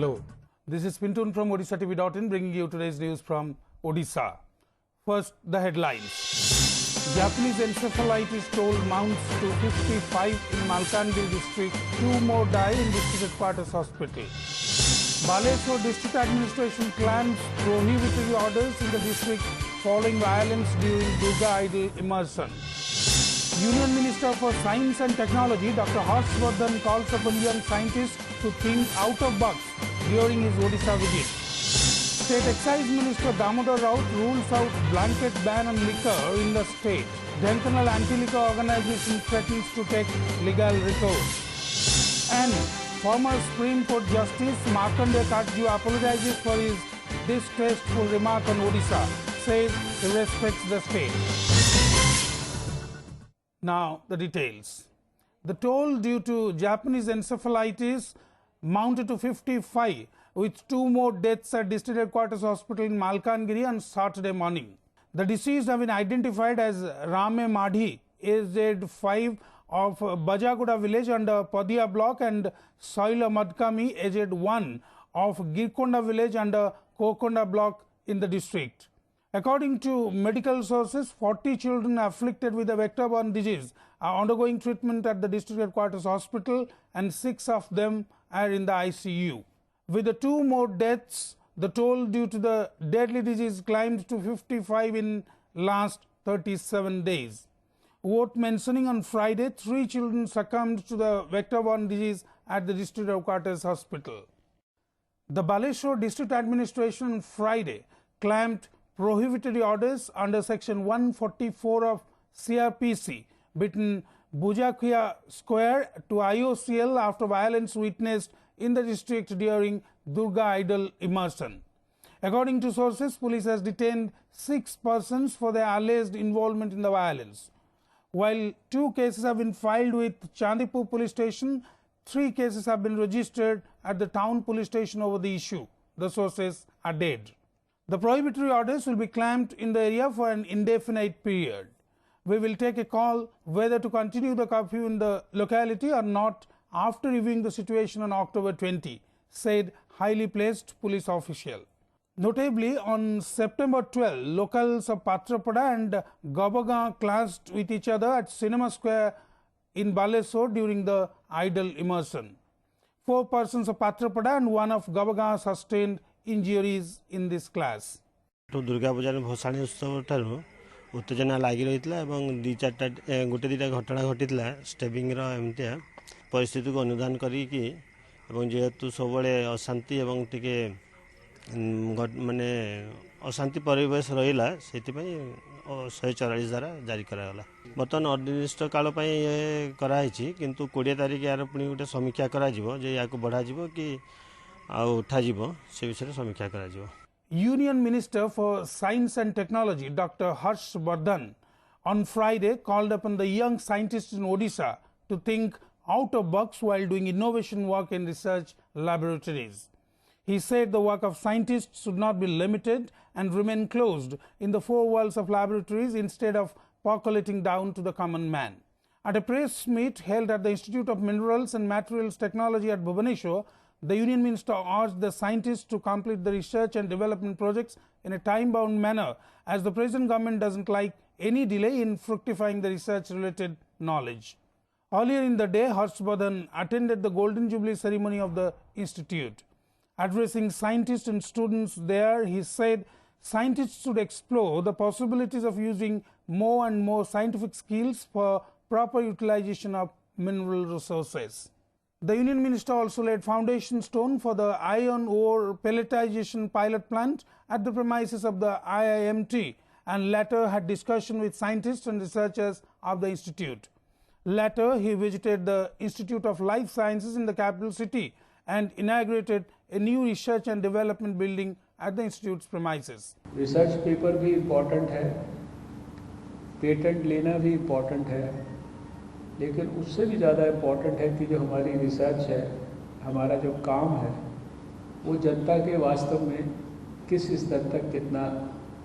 Hello, this is Pintun from Odishatv, bringing you today's news from Odisha. First, the headlines. Japanese encephalitis toll mounts to 55 in Malkangiri district. 2 more die in district headquarters hospital. Baleshwar district administration claims prohibitory orders in the district following violence during Durga idol immersion. Union Minister for Science and Technology Dr. Odishatv calls upon young scientists to think out of box during his Odisha visit. State Excise Minister Damodar Raut rules out blanket ban on liquor in the state. Dhenkanal Anti-Liquor Organization threatens to take legal recourse. And former Supreme Court Justice Markandeya Katju apologizes for his distasteful remark on Odisha, says he respects the state. Now the details. The toll due to Japanese encephalitis mounted to 55 with 2 more deaths at district headquarters hospital in Malkangiri on Saturday morning. The deceased have been identified as Rame Madhi, aged 5 of Bajaguda village under Padia block, and Soila Madkami, aged 1 of Girkonda village under Kokonda block in the district. According to medical sources, 40 children afflicted with a vector-borne disease are undergoing treatment at the district headquarters hospital, and 6 of them are in the ICU. With the 2 more deaths, the toll due to the deadly disease climbed to 55 in last 37 days. Worth mentioning, on Friday, 3 children succumbed to the vector-borne disease at the district headquarters hospital. The Baleshwar district administration on Friday claimed prohibitory orders under section 144 of CRPC between Bujakia Square to IOCL after violence witnessed in the district during Durga idol immersion. According to sources, police has detained 6 persons for their alleged involvement in the violence. While 2 cases have been filed with Chandipur police station, 3 cases have been registered at the town police station over the issue, the sources added. The prohibitory orders will be clamped in the area for an indefinite period. We will take a call whether to continue the curfew in the locality or not after reviewing the situation on October 20, said highly placed police official. Notably, on September 12, locals of Patrapada and Gabaga clashed with each other at Cinema Square in Baleshwar during the idol immersion. 4 persons of Patrapada and 1 of Gabaga sustained injuries in this class. तो दुर्गा पूजा भसाणी उत्सव ठारू उत्तेजना लगी रही है 2-4 गोटे 2टा घटना घटी स्टेबिंग एमती परिस्थिति को अनुधान करी जेहेतु सब अशांति एवं टिके माने अशांति परिवेश रहा से 144 धारा जारी कराला। बर्तमान अनिर्दिष्ट काल कराई किंतु 20 तारिख यार पुणी गोटे समीक्षा करा बढ़ा कि उठा से विषय समीक्षा करा। Union Minister for Science and Technology Dr. Odishatv on Friday called upon the young scientists in Odisha to think out of box while doing innovation work in research laboratories. He said the work of scientists should not be limited and remain closed in the 4 walls of laboratories instead of percolating down to the common man. At a press meet held at the Institute of Minerals and Materials Technology at Bhubaneswar, the Union Minister urged the scientists to complete the research and development projects in a time-bound manner, as the present government doesn't like any delay in fructifying the research-related knowledge. Earlier in the day, Odishatv attended the Golden Jubilee ceremony of the Institute. Addressing scientists and students there, he said scientists should explore the possibilities of using more and more scientific skills for proper utilization of mineral resources. The Union Minister also laid foundation stone for the iron ore pelletization pilot plant at the premises of the IIMT, and later had discussion with scientists and researchers of the institute. Later, he visited the Institute of Life Sciences in the capital city and inaugurated a new research and development building at the institute's premises. Research paper भी important है, patent लेना भी important है, लेकिन उससे भी ज़्यादा important है कि जो हमारी रिसर्च है, हमारा जो काम है, वो जनता के वास्तव में किस स्तर तक कितना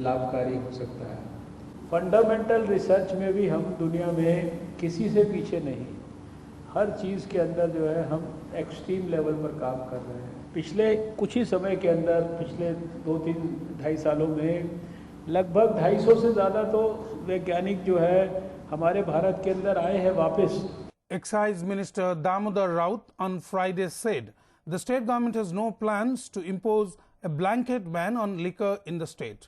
लाभकारी हो सकता है। फंडामेंटल रिसर्च में भी हम दुनिया में किसी से पीछे नहीं, हर चीज़ के अंदर जो है हम एक्सट्रीम लेवल पर काम कर रहे हैं। पिछले कुछ ही समय के अंदर पिछले 2-3-2.5 सालों में लगभग 250 से ज़्यादा तो वैज्ञानिक जो है हमारे भारत के अंदर आए हैं वापस। Excise Minister Damodar Raut on Friday said the state government has no plans to impose a blanket ban on liquor in the state.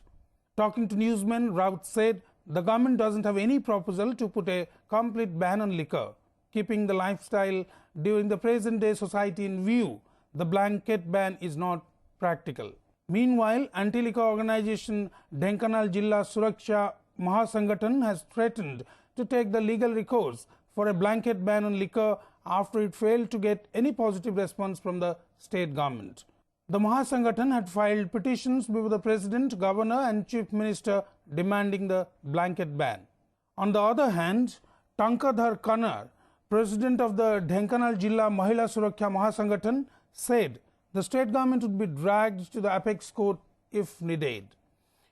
Talking to newsmen, Raut said the government doesn't have any proposal to put a complete ban on liquor. Keeping the lifestyle during the present day society in view, the blanket ban is not practical. Meanwhile, anti-liquor organization Dhenkanal Jilla Suraksha Mahasangatan has threatened to take the legal recourse for a blanket ban on liquor after it failed to get any positive response from the state government. The Mahasangatan had filed petitions before the President, Governor and Chief Minister demanding the blanket ban. On the other hand, Tankadhar Kanar, President of the Dhenkanal Jilla Mahila Suraksha Mahasangatan, said the state government would be dragged to the apex court if needed.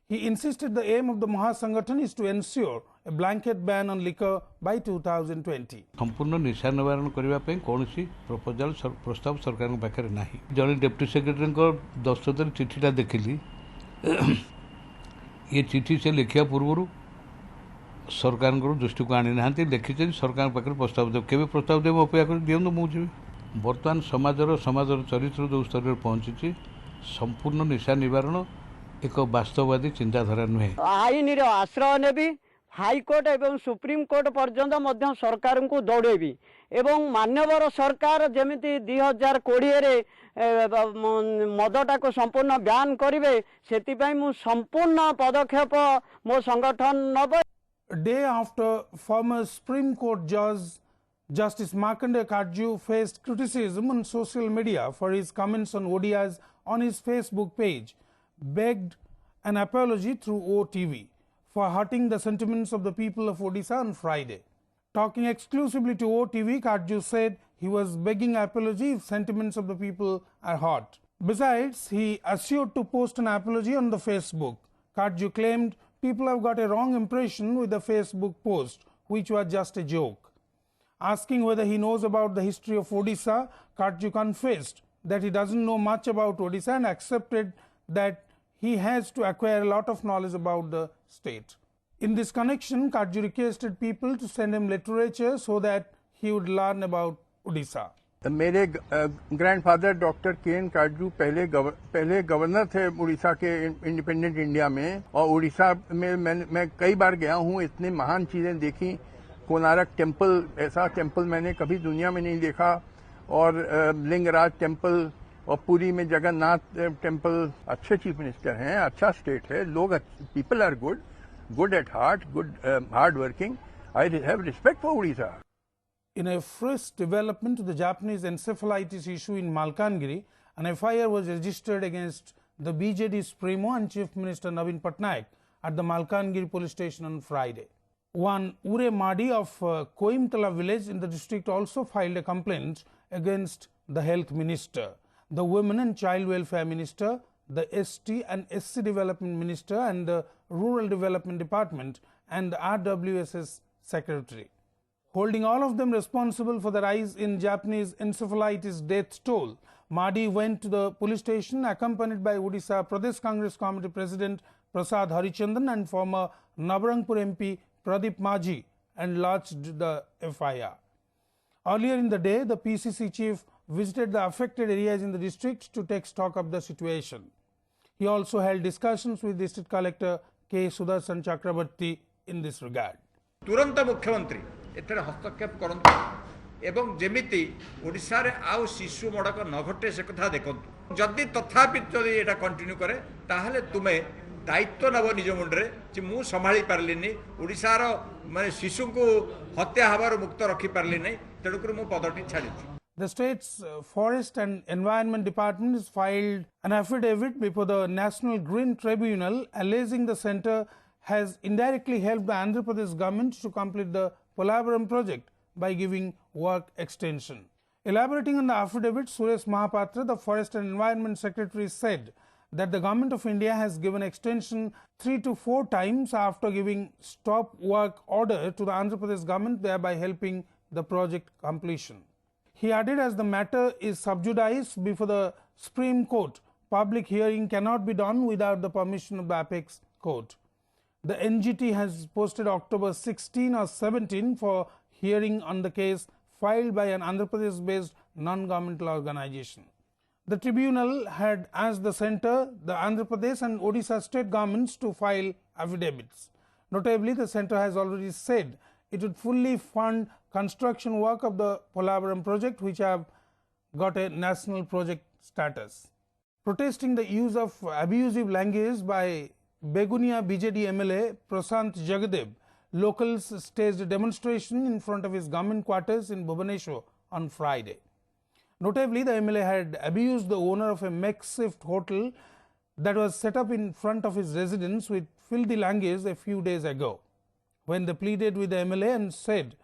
He insisted the aim of the Mahasangatan is to ensure a blanket ban on liquor by 2020. संपूर्ण निशा निवारण करने कौन सी proposal प्रस्ताव सरकार पाखे ना जड़े deputy secretary दस्तखत चिठीटा देखिली ये चिठी से लिखा पूर्व सरकार दृष्टि को आनी ना लिखी सरकार पाखे प्रस्ताव देव के प्रस्ताव देव अपेक्षा कर दिखाँ मुझे बर्तमान समाजर चरित्र जो स्तर में पहुँची संपूर्ण निशा निवारण एक वास्तववादी चिंताधारा नुहे आईन आश्रय नेबी हाईकोर्ट एवं सुप्रीम कोर्ट पर्यंत सरकार को दौड़ेबी एवं मान्यवर सरकार जमीती 2020 मदटा को संपूर्ण ब्यान करेंगे से मु संपूर्ण पदक्षेप मो संगठन नब. Day after former Supreme Court Judge Justice Markandeya Katju faced criticism on social media for his comments on ODIs on his Facebook page, begged an apology through OTV for hurting the sentiments of the people of Odisha on Friday. Talking exclusively to OTV, Katju said he was begging apology if sentiments of the people are hurt. Besides, he assured to post an apology on the Facebook. Katju claimed people have got a wrong impression with the Facebook post, which was just a joke. Asking whether he knows about the history of Odisha, Katju confessed that he doesn't know much about Odisha and accepted that he has to acquire a lot of knowledge about the state. In this connection, Katju requested people to send him literature so that he would learn about Odisha. मेरे grandfather doctor के काटजू पहले governor थे उड़ीसा के independent India में और उड़ीसा में मैं कई बार गया हूँ. इतनी महान चीजें देखी. कोणार्क टेम्पल, ऐसा टेम्पल मैंने कभी दुनिया में नहीं देखा. और लिंगराज टेम्पल और पुरी में जगन्नाथ टेम्पल. अच्छे चीफ मिनिस्टर हैं, अच्छा स्टेट है, लोग people are good at heart, good hard working. I have respect for Orissa. In a fresh development to the Japanese encephalitis issue in Malkangiri, an FIR was registered against the BJD Supremo and Chief Minister Naveen Patnaik at the Malkangiri police station on Friday. One Ure Madi of Koimtala village in the district also filed a complaint against the health minister, the women and child welfare minister, the ST and SC development minister and the rural development department and the RWSS secretary. Holding all of them responsible for the rise in Japanese encephalitis death toll, Madi went to the police station accompanied by Odisha Pradesh Congress Committee President Prasad Harichandan and former Nabarangpur MP Pradeep Majhi and lodged the FIR. Earlier in the day, the PCC chief visited the affected areas in the district to take stock of the situation. He also held discussions with District Collector K. Sudarshan Chakrabarti in this regard. तुरंत मुख्यमंत्री ether हस्तक्षेप करंतु एवं जेमिति ओडिशा रे आउ शिशु मड़क न घटे से कथा देखंतु. जदि तथापि जदि एटा कंटिन्यू करे ताहले तुमे दायित्व नब निज मुंडरे जे मु संभाली पारलिनी ओडिशा रो माने शिशु को हत्या हबार मुक्त रखी पारली नै तेणुकर मु पदटी छाडिछु. The state's Forest and Environment Department has filed an affidavit before the National Green Tribunal alleging the centre has indirectly helped the Andhra Pradesh government to complete the Polavaram project by giving work extension. Elaborating on the affidavit, Suresh Mahapatra, the Forest and Environment Secretary, said that the Government of India has given extension 3 to 4 times after giving stop work order to the Andhra Pradesh government, thereby helping the project completion. He added, as the matter is sub judice before the Supreme Court. Public hearing cannot be done without the permission of the apex court. The NGT has posted October 16 or 17 for hearing on the case filed by an Andhra Pradesh-based non-governmental organization. The tribunal had asked the centre, the Andhra Pradesh and Odisha state governments to file affidavits. Notably, the centre has already said it would fully fund construction work of the Polavaram project, which have got a national project status. Protesting the use of abusive language by Begunia BJD MLA Prashant Jagadev, locals staged a demonstration in front of his government quarters in Bhubaneswar on Friday. Notably, the MLA had abused the owner of a makeshift hotel that was set up in front of his residence with filthy language a few days ago. When they pleaded with the MLA and said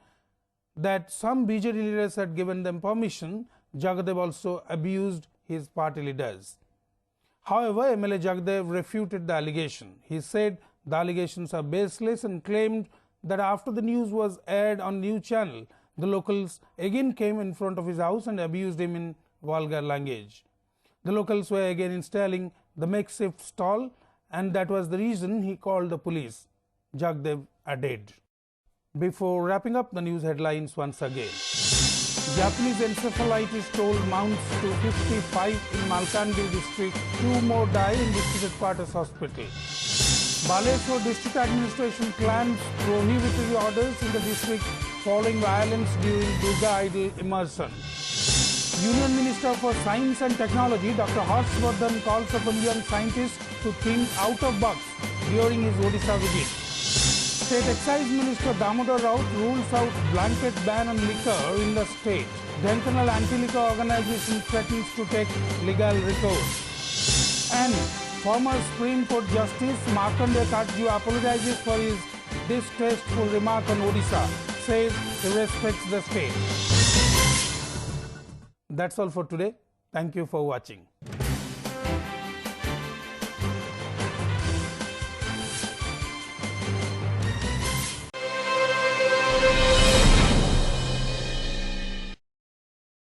that some BJD leaders had given them permission, Jagadev also abused his party leaders. However, MLA Jagadev refuted the allegation. He said the allegations are baseless and claimed that after the news was aired on news channel, the locals again came in front of his house and abused him in vulgar language. The locals were again installing the makeshift stall, and that was the reason he called the police, Jagadev added. Before wrapping up the news headlines once again, Japanese encephalitis toll mounts to 55 in Malkangiri district, 2 more die in district headquarters hospital. Baleshwar district administration plans prohibitory orders in the district following violence during Durga idol immersion. Union Minister for Science and Technology Dr. Harshvardhan calls upon young scientists to think out of box during his Odisha visit. State Excise Minister Damodar Raut rules out blanket ban on liquor in the state. Denkanal Anti-Liquor Organization threatens to take legal recourse. And former Supreme Court Justice Markandeya Katju apologizes for his distasteful remark on Odisha, says he respects the state. That's all for today. Thank you for watching.